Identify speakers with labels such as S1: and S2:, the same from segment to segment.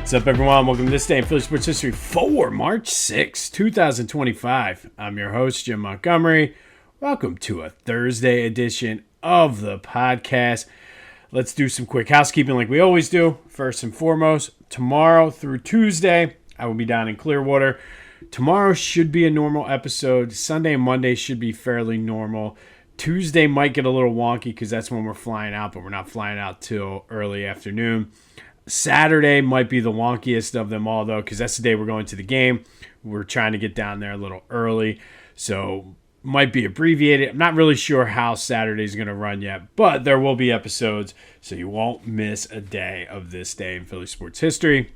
S1: What's up, everyone? Welcome to this day in Philly sports history for March 6, 2025. I'm your host, Jim Montgomery. Welcome to a Thursday edition of the podcast. Let's do some quick housekeeping like we always do. First and foremost, tomorrow through Tuesday, I will be down in Clearwater. Tomorrow should be a normal episode. Sunday and Monday should be fairly normal. Tuesday might get a little wonky because that's when we're flying out, but we're not flying out till early afternoon. Saturday might be the wonkiest of them all, though, because that's the day we're going to the game. We're trying to get down there a little early, so might be abbreviated. I'm not really sure how Saturday's going to run yet, but there will be episodes, so you won't miss a day of this day in Philly sports history.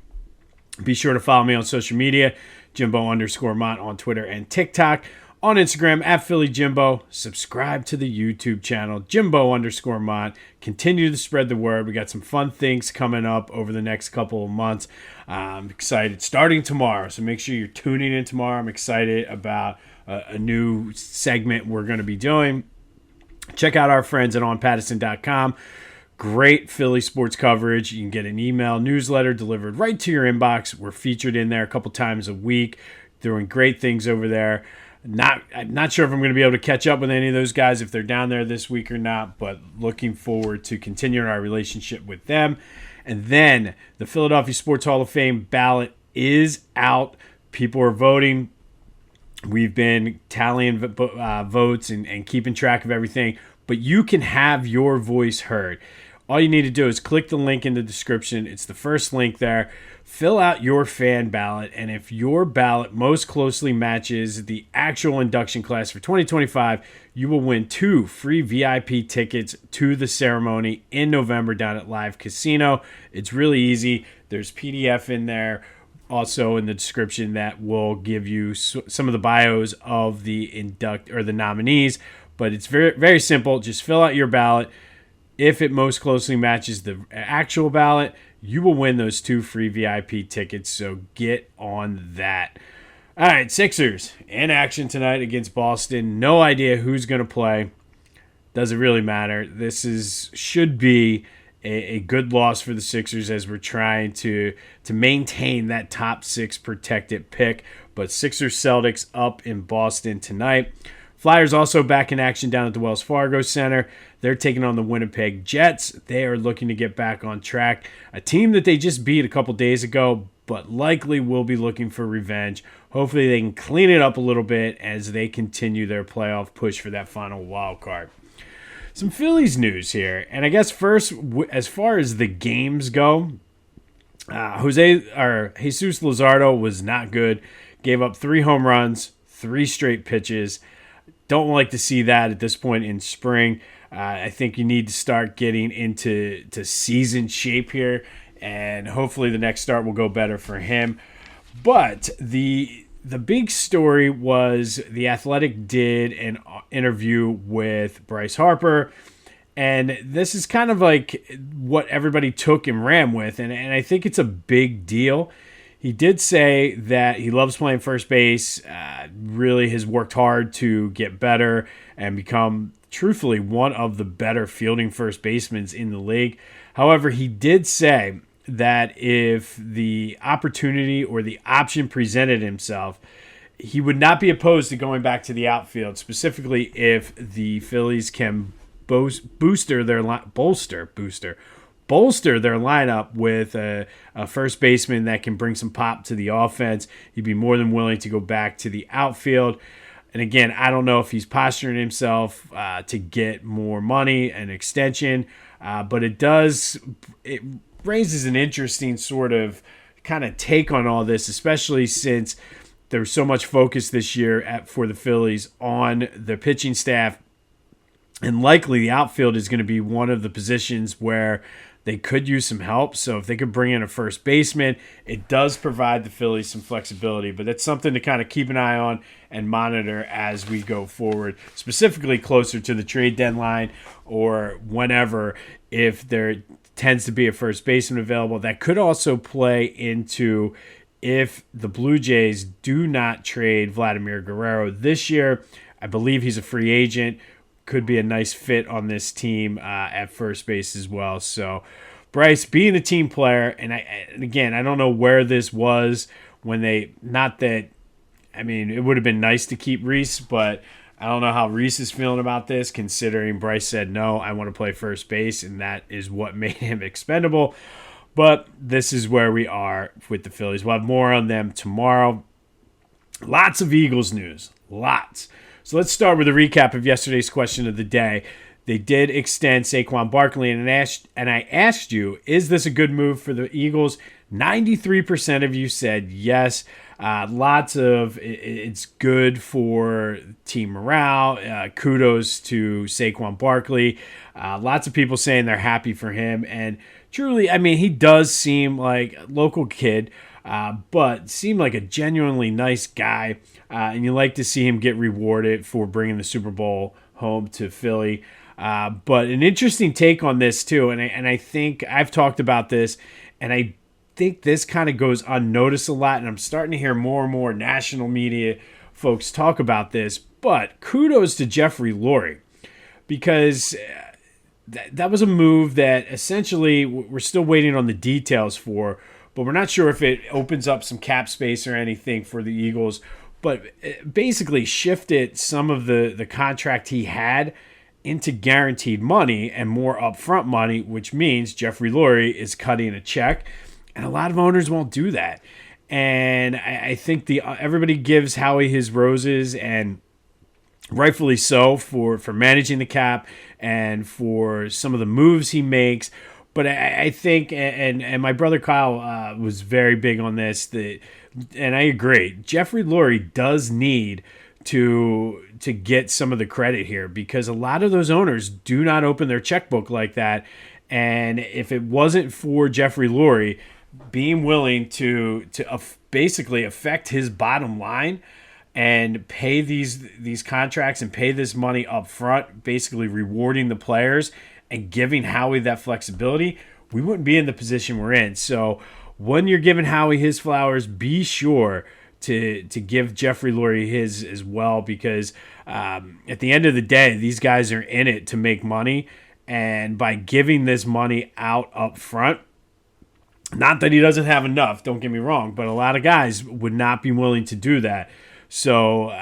S1: Be sure to follow me on social media, Jimbo_Mont on Twitter and TikTok. On Instagram, at PhillyJimbo. Subscribe to the YouTube channel, Jimbo_Mont. Continue to spread the word. We got some fun things coming up over the next couple of months. I'm excited. Starting tomorrow, so make sure you're tuning in tomorrow. I'm excited about a new segment we're going to be doing. Check out our friends at onpattison.com. Great Philly sports coverage. You can get an email newsletter delivered right to your inbox. We're featured in there a couple times a week. Doing great things over there. I'm not sure if I'm going to be able to catch up with any of those guys if they're down there this week or not, but looking forward to continuing our relationship with them. And then the Philadelphia Sports Hall of Fame ballot is out. People are voting. We've been tallying votes and keeping track of everything, but you can have your voice heard. All you need to do is click the link in the description. It's the first link there. Fill out your fan ballot, and if your ballot most closely matches the actual induction class for 2025, you will win 2 free VIP tickets to the ceremony in November down at Live Casino. It's really easy. There's PDF in there, also in the description, that will give you some of the bios of the nominees. But it's very, very simple. Just fill out your ballot. If it most closely matches the actual ballot, you will win those 2 free VIP tickets, so get on that. All right, Sixers in action tonight against Boston. No idea who's going to play. Doesn't really matter. This should be a good loss for the Sixers as we're trying to maintain that top 6 protected pick. But Sixers-Celtics up in Boston tonight. Flyers also back in action down at the Wells Fargo Center. They're taking on the Winnipeg Jets. They are looking to get back on track. A team that they just beat a couple days ago, but likely will be looking for revenge. Hopefully they can clean it up a little bit as they continue their playoff push for that final wild card. Some Phillies news here. And I guess first, as far as the games go, Jesus Luzardo was not good. Gave up 3 home runs, 3 straight pitches. Don't like to see that at this point in spring. I think you need to start getting into season shape here, and hopefully the next start will go better for him. But the big story was The Athletic did an interview with Bryce Harper, and this is kind of like what everybody took and ran with, and I think it's a big deal. He did say that he loves playing first base, really has worked hard to get better and become, truthfully, one of the better fielding first basemen in the league. However, he did say that if the opportunity or the option presented himself, he would not be opposed to going back to the outfield, specifically if the Phillies can bolster their lineup with a first baseman that can bring some pop to the offense. He'd be more than willing to go back to the outfield. And again, I don't know if he's posturing himself to get more money and extension, but it raises an interesting sort of kind of take on all this, especially since there's so much focus this year for the Phillies on the pitching staff. And likely the outfield is going to be one of the positions where they could use some help. So if they could bring in a first baseman, it does provide the Phillies some flexibility. But that's something to kind of keep an eye on and monitor as we go forward, specifically closer to the trade deadline or whenever, if there tends to be a first baseman available. That could also play into if the Blue Jays do not trade Vladimir Guerrero this year. I believe he's a free agent. Could be a nice fit on this team at first base as well. So Bryce being a team player, and again, I don't know where this was when they, not that, I mean, it would have been nice to keep Reese, but I don't know how Reese is feeling about this, considering Bryce said, no, I want to play first base, and that is what made him expendable. But this is where we are with the Phillies. We'll have more on them tomorrow. Lots of Eagles news. Lots. So let's start with a recap of yesterday's question of the day. They did extend Saquon Barkley, and I asked you, is this a good move for the Eagles? 93% of you said yes. Lots of it's good for team morale. Kudos to Saquon Barkley. Lots of people saying they're happy for him. And truly, I mean, he does seem like a local kid, but seemed like a genuinely nice guy. And you like to see him get rewarded for bringing the Super Bowl home to Philly. But an interesting take on this too, and I think I've talked about this, and I think this kind of goes unnoticed a lot, and I'm starting to hear more and more national media folks talk about this. But kudos to Jeffrey Lurie, because that was a move that essentially we're still waiting on the details for, but we're not sure if it opens up some cap space or anything for the Eagles. But it basically shifted some of the contract he had into guaranteed money and more upfront money, which means Jeffrey Lurie is cutting a check, and a lot of owners won't do that. And I think everybody gives Howie his roses, and rightfully so, for managing the cap and for some of the moves he makes. But I think, and my brother Kyle was very big on this, and I agree, Jeffrey Lurie does need to get some of the credit here, because a lot of those owners do not open their checkbook like that. And if it wasn't for Jeffrey Lurie being willing to basically affect his bottom line and pay these contracts and pay this money up front, basically rewarding the players and giving Howie that flexibility, we wouldn't be in the position we're in. So when you're giving Howie his flowers, be sure to give Jeffrey Lurie his as well, because at the end of the day, these guys are in it to make money, and by giving this money out up front, not that he doesn't have enough, don't get me wrong, but a lot of guys would not be willing to do that. So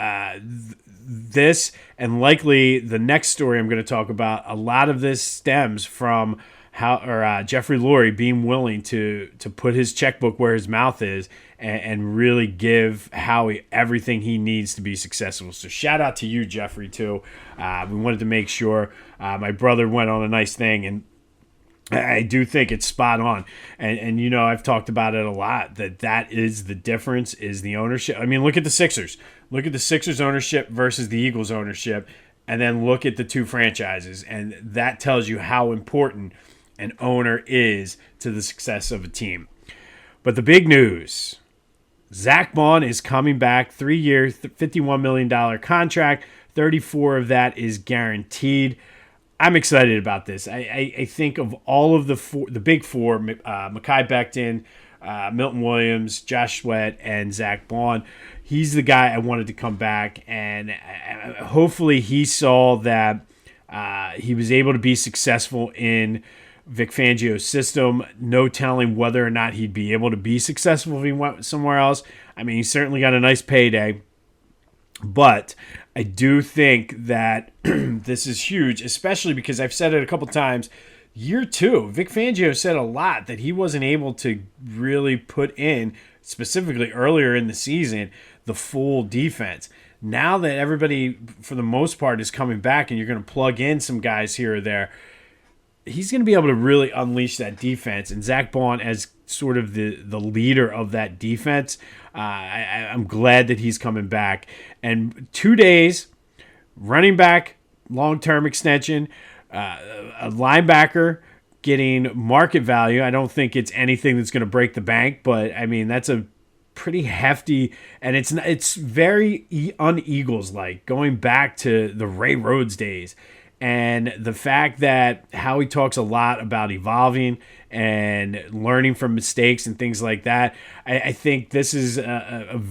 S1: this, and likely the next story I'm going to talk about, a lot of this stems from Jeffrey Lurie being willing to put his checkbook where his mouth is and really give Howie everything he needs to be successful. So shout out to you, Jeffrey, too. We wanted to make sure. My brother went on a nice thing, and I do think it's spot on. And you know, I've talked about it a lot, that is the difference, is the ownership. I mean, look at the Sixers. Look at the Sixers ownership versus the Eagles ownership, and then look at the two franchises. And that tells you how important an owner is to the success of a team. But the big news, Zack Baun is coming back, 3-year, $51 million contract. 34 of that is guaranteed. I'm excited about this. I think of all of the big four, Mekhi Becton, Milton Williams, Josh Sweat, and Zack Baun, he's the guy I wanted to come back. And hopefully he saw that he was able to be successful in Vic Fangio's system. No telling whether or not he'd be able to be successful if he went somewhere else. I mean, he certainly got a nice payday, but I do think that this is huge, especially because I've said it a couple times. Year two, Vic Fangio said a lot that he wasn't able to really put in, specifically earlier in the season, the full defense. Now that everybody, for the most part, is coming back and you're going to plug in some guys here or there, he's going to be able to really unleash that defense. And Zack Baun, as sort of the leader of that defense, I'm glad that he's coming back. And 2 days, running back, long-term extension, a linebacker getting market value. I don't think it's anything that's going to break the bank, but I mean, that's a pretty hefty, and it's very un-Eagles-like, going back to the Ray Rhodes days. And the fact that Howie talks a lot about evolving and learning from mistakes and things like that, I think this is a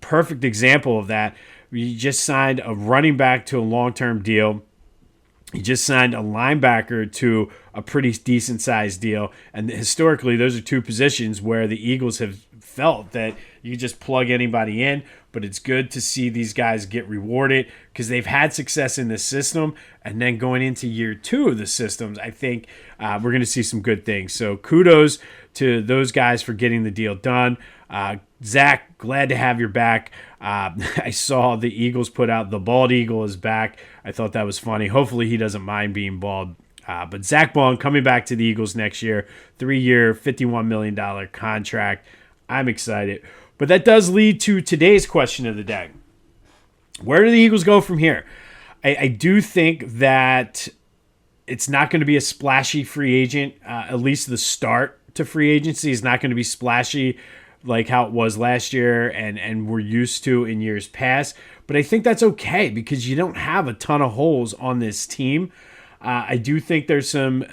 S1: perfect example of that. You just signed a running back to a long-term deal. He just signed a linebacker to a pretty decent-sized deal. And historically, those are two positions where the Eagles have felt that you just plug anybody in. But it's good to see these guys get rewarded because they've had success in this system. And then going into year 2 of the systems, I think we're going to see some good things. So kudos to those guys for getting the deal done. Zach, glad to have your back. I saw the Eagles put out the bald eagle is back. I thought that was funny. Hopefully he doesn't mind being bald. But Zack Baun coming back to the Eagles next year, 3-year, $51 million contract. I'm excited. But that does lead to today's question of the day. Where do the Eagles go from here? I do think that it's not going to be a splashy free agent. At least the start to free agency is not going to be splashy like how it was last year and we're used to in years past. But I think that's okay because you don't have a ton of holes on this team. I do think there's some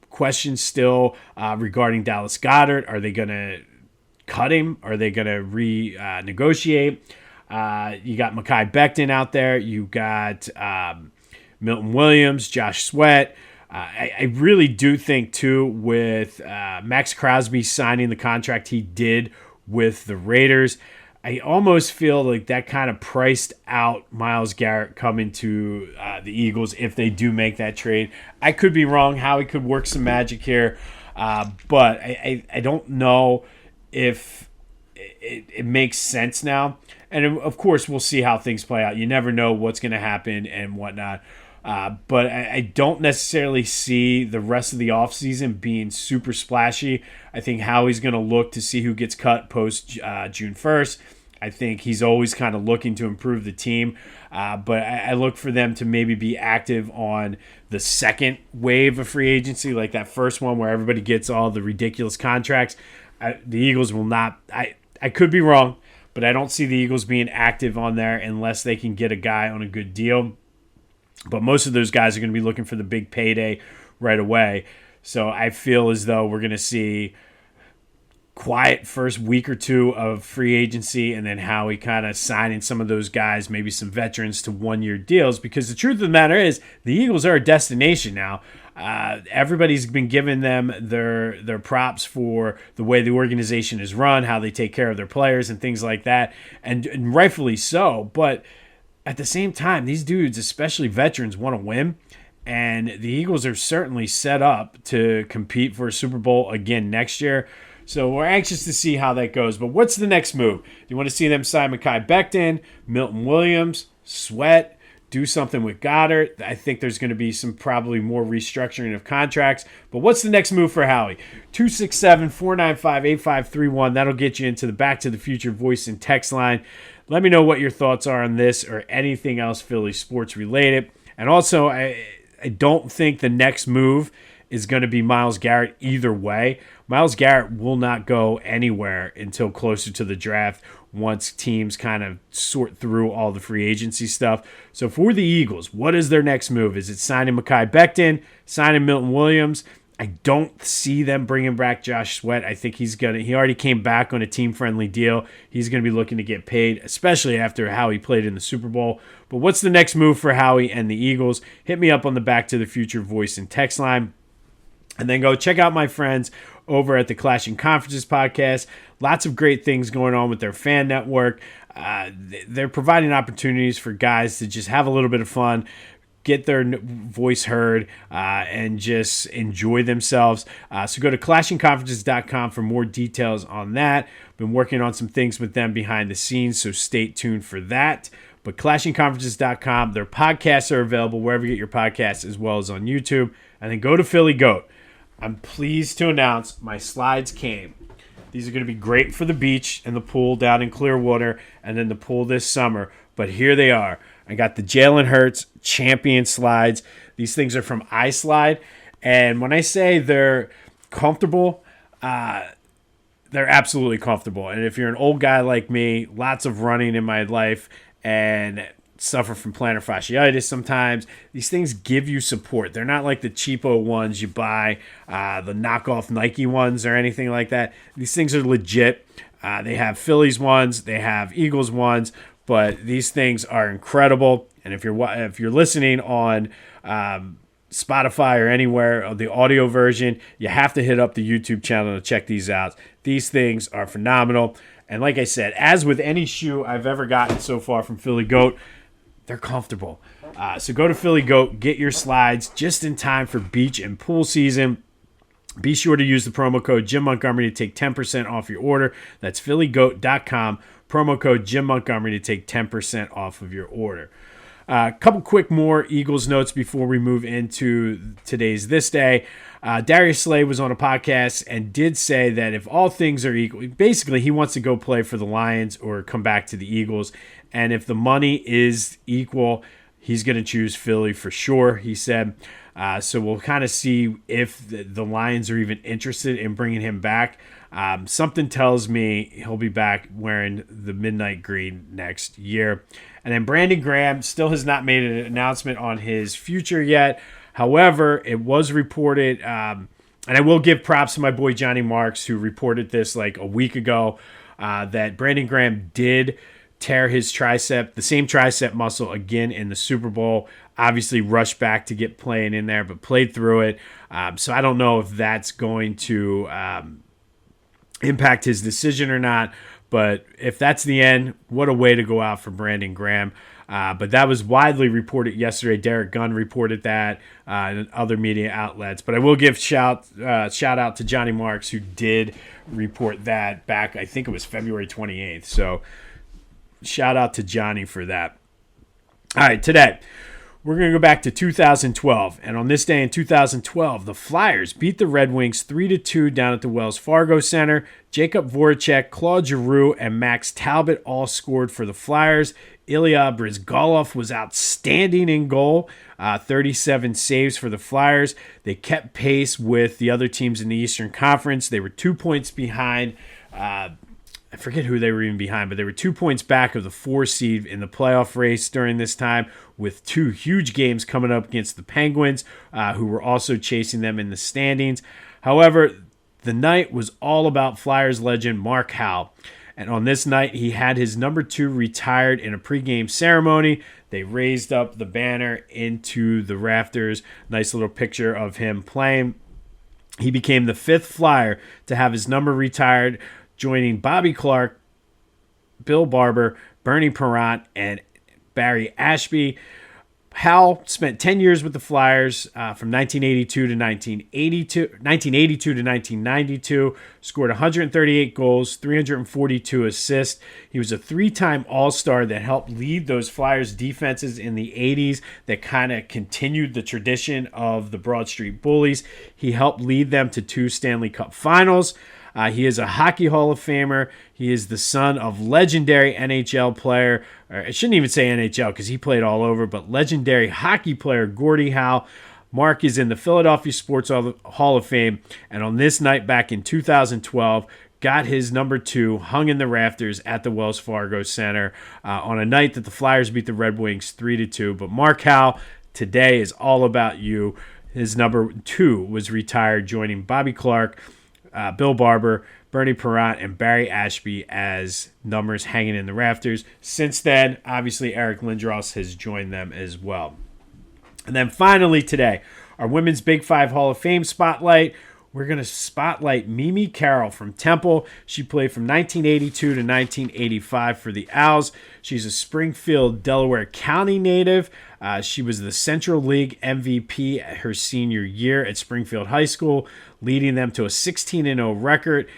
S1: questions still regarding Dallas Goedert. Are they going to cut him? Are they going to renegotiate? You got Mekhi Becton out there. You got Milton Williams, Josh Sweat. I really do think, too, with Max Crosby signing the contract he did with the Raiders, I almost feel like that kind of priced out Myles Garrett coming to the Eagles if they do make that trade. I could be wrong. Howie could work some magic here, but I don't know if it makes sense now. And, of course, we'll see how things play out. You never know what's going to happen and whatnot. But I don't necessarily see the rest of the offseason being super splashy. I think Howie's going to look to see who gets cut post June 1st. I think he's always kind of looking to improve the team. But I look for them to maybe be active on the second wave of free agency, like that first one where everybody gets all the ridiculous contracts. The Eagles will not. I could be wrong, but I don't see the Eagles being active on there unless they can get a guy on a good deal. But most of those guys are going to be looking for the big payday right away. So I feel as though we're going to see quiet first week or two of free agency and then Howie kind of signing some of those guys, maybe some veterans to one-year deals. Because the truth of the matter is the Eagles are a destination now. Everybody's been giving them their props for the way the organization is run, how they take care of their players and things like that. And rightfully so. But at the same time, these dudes, especially veterans, want to win. And the Eagles are certainly set up to compete for a Super Bowl again next year. So we're anxious to see how that goes. But what's the next move? You want to see them sign Mekhi Becton, Milton Williams, Sweat, do something with Goddard. I think there's going to be some probably more restructuring of contracts. But what's the next move for Howie? 267-495-8531. That'll get you into the Back to the Future voice and text line. Let me know what your thoughts are on this or anything else Philly sports related. And also, I don't think the next move is going to be Myles Garrett either way. Myles Garrett will not go anywhere until closer to the draft once teams kind of sort through all the free agency stuff. So for the Eagles, what is their next move? Is it signing Mekhi Becton, signing Milton Williams? I don't see them bringing back Josh Sweat. I think he already came back on a team-friendly deal. He's going to be looking to get paid, especially after how he played in the Super Bowl. But what's the next move for Howie and the Eagles? Hit me up on the Back to the Future voice and text line. And then go check out my friends over at the Clashing Conferences podcast. Lots of great things going on with their fan network. They're providing opportunities for guys to just have a little bit of fun, get their voice heard, and just enjoy themselves. So go to clashingconferences.com for more details on that. Been working on some things with them behind the scenes, so stay tuned for that. But clashingconferences.com, their podcasts are available wherever you get your podcasts as well as on YouTube. And then go to Philly Goat. I'm pleased to announce my slides came. These are going to be great for the beach and the pool down in Clearwater and then the pool this summer. But here they are. I got the Jalen Hurts Champion slides. These things are from iSlide. And when I say they're comfortable, they're absolutely comfortable. And if you're an old guy like me, lots of running in my life and suffer from plantar fasciitis sometimes, these things give you support. They're not like the cheapo ones you buy, the knockoff Nike ones or anything like that. These things are legit. They have Phillies ones, they have Eagles ones, but these things are incredible. And if you're listening on Spotify or anywhere, the audio version, you have to hit up the YouTube channel to check these out. These things are phenomenal. And like I said, as with any shoe I've ever gotten so far from Philly Goat, they're comfortable. So go to Philly Goat, get your slides just in time for beach and pool season. Be sure to use the promo code Jim Montgomery to take 10% off your order. That's phillygoat.com. Promo code Jim Montgomery to take 10% off of your order. A couple quick more Eagles notes before we move into today's This Day. Darius Slay was on a podcast and did say that if all things are equal, basically he wants to go play for the Lions or come back to the Eagles. And if the money is equal, he's going to choose Philly for sure, he said. So we'll kind of see if the Lions are even interested in bringing him back. Something tells me he'll be back wearing the midnight green next year. And then Brandon Graham still has not made an announcement on his future yet. However, it was reported, and I will give props to my boy Johnny Marks, who reported this like a week ago, that Brandon Graham did tear his tricep, the same tricep muscle again in the Super Bowl. Obviously rushed back to get playing in there, but played through it. So I don't know if that's going to impact his decision or not. But if that's the end, what a way to go out for Brandon Graham. But that was widely reported yesterday. Derek Gunn reported that and other media outlets. But I will give shout out to Johnny Marks, who did report that back, I think it was February 28th. So shout out to Johnny for that. All right, today we're going to go back to 2012. And on this day in 2012, the Flyers beat the Red Wings 3-2 down at the Wells Fargo Center. Jacob Voracek, Claude Giroux, and Max Talbot all scored for the Flyers. Ilya Bryzgalov was outstanding in goal, 37 saves for the Flyers. They kept pace with the other teams in the Eastern Conference. They were 2 points behind. I forget who they were even behind, but they were 2 points back of the 4 seed in the playoff race during this time, with 2 huge games coming up against the Penguins, who were also chasing them in the standings. However, the night was all about Flyers legend Mark Howe. And on this night, he had his number 2 retired in a pregame ceremony. They raised up the banner into the rafters. Nice little picture of him playing. He became the 5th Flyer to have his number retired, joining Bobby Clarke, Bill Barber, Bernie Parent, and Barry Ashby. Howe spent 10 years with the Flyers from 1982 to 1992, scored 138 goals, 342 assists. He was a 3-time All-Star that helped lead those Flyers defenses in the 80s that kind of continued the tradition of the Broad Street Bullies. He helped lead them to 2 Stanley Cup Finals. He is a Hockey Hall of Famer. He is the son of legendary NHL player, or I shouldn't even say NHL because he played all over, but legendary hockey player Gordie Howe. Mark is in the Philadelphia Sports Hall of Fame, and on this night back in 2012, got his number 2 hung in the rafters at the Wells Fargo Center on a night that the Flyers beat the Red Wings 3-2. But Mark Howe today is all about you. His number 2 was retired, joining Bobby Clarke, Bill Barber, Bernie Parent, and Barry Ashby as numbers hanging in the rafters. Since then, obviously, Eric Lindros has joined them as well. And then finally today, our Women's Big 5 Hall of Fame spotlight. We're going to spotlight Mimi Carroll from Temple. She played from 1982 to 1985 for the Owls. She's a Springfield, Delaware County native. She was the Central League MVP her senior year at Springfield High School, leading them to a 16-0 record,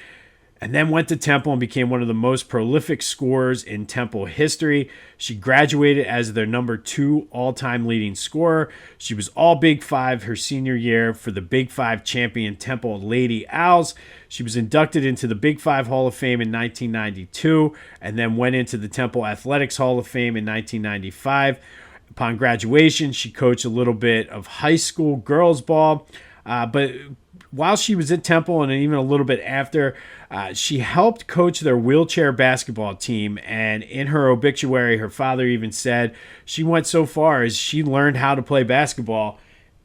S1: and then went to Temple and became one of the most prolific scorers in Temple history. She graduated as their number 2 all-time leading scorer. She was all Big 5 her senior year for the Big 5 champion Temple Lady Owls. She was inducted into the Big 5 Hall of Fame in 1992 and then went into the Temple Athletics Hall of Fame in 1995. Upon graduation, she coached a little bit of high school girls ball, but while she was at Temple and even a little bit after, she helped coach their wheelchair basketball team. And in her obituary, her father even said she went so far as she learned how to play basketball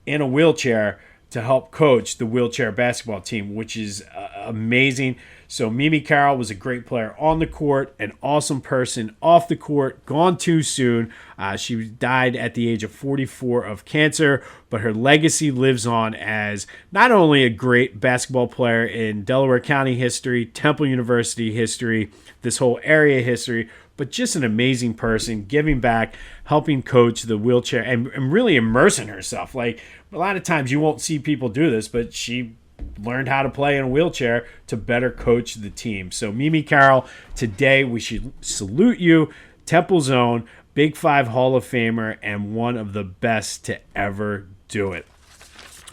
S1: in a wheelchair to help coach the wheelchair basketball team, which is amazing. So Mimi Carroll was a great player on the court, an awesome person off the court, gone too soon. She died at the age of 44 of cancer, but her legacy lives on as not only a great basketball player in Delaware County history, Temple University history, this whole area history, but just an amazing person, giving back, helping coach the wheelchair, and really immersing herself. Like, a lot of times you won't see people do this, but she learned how to play in a wheelchair to better coach the team. So Mimi Carroll, today we should salute you. Temple's own Big Five Hall of Famer and one of the best to ever do it.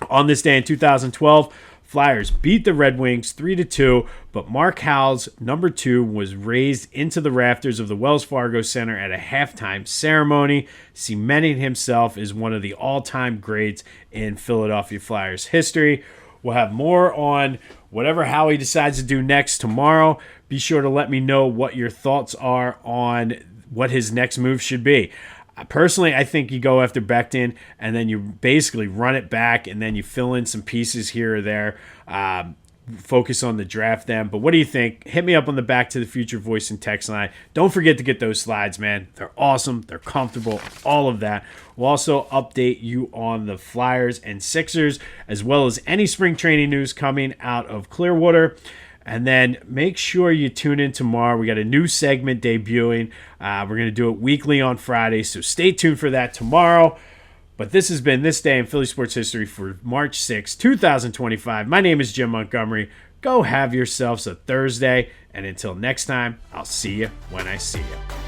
S1: On this day in 2012, Flyers beat the Red Wings 3-2, but Mark Howe's number 2 was raised into the rafters of the Wells Fargo Center at a halftime ceremony, cementing himself as one of the all-time greats in Philadelphia Flyers history. We'll have more on whatever Howie decides to do next tomorrow. Be sure to let me know what your thoughts are on what his next move should be. Personally, I think you go after Becton and then you basically run it back and then you fill in some pieces here or there. Focus on the draft then. But what do you think? Hit me up on the Back to the Future voice and text line. Don't forget to get those slides, man. They're awesome. They're comfortable. All of that. We'll also update you on the Flyers and Sixers, as well as any spring training news coming out of Clearwater. And then make sure you tune in tomorrow. We got a new segment debuting. We're going to do it weekly on Friday, so stay tuned for that tomorrow. But this has been This Day in Philly Sports History for March 6, 2025. My name is Jim Montgomery. Go have yourselves a Thursday. And until next time, I'll see you when I see you.